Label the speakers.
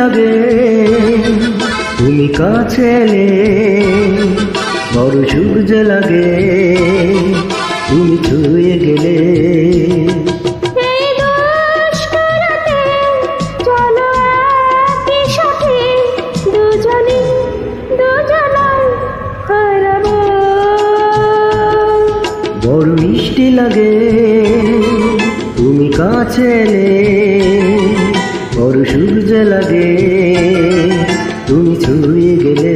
Speaker 1: লাগে তুমি কাছে এলে, বড় সুখ যে লাগে তুমি ছুঁয়ে গেলে। বড় মিষ্টি লাগে তুমি কাছে এলে, বড় সুখ যে লাগে তুমি ছুঁয়ে গেলে।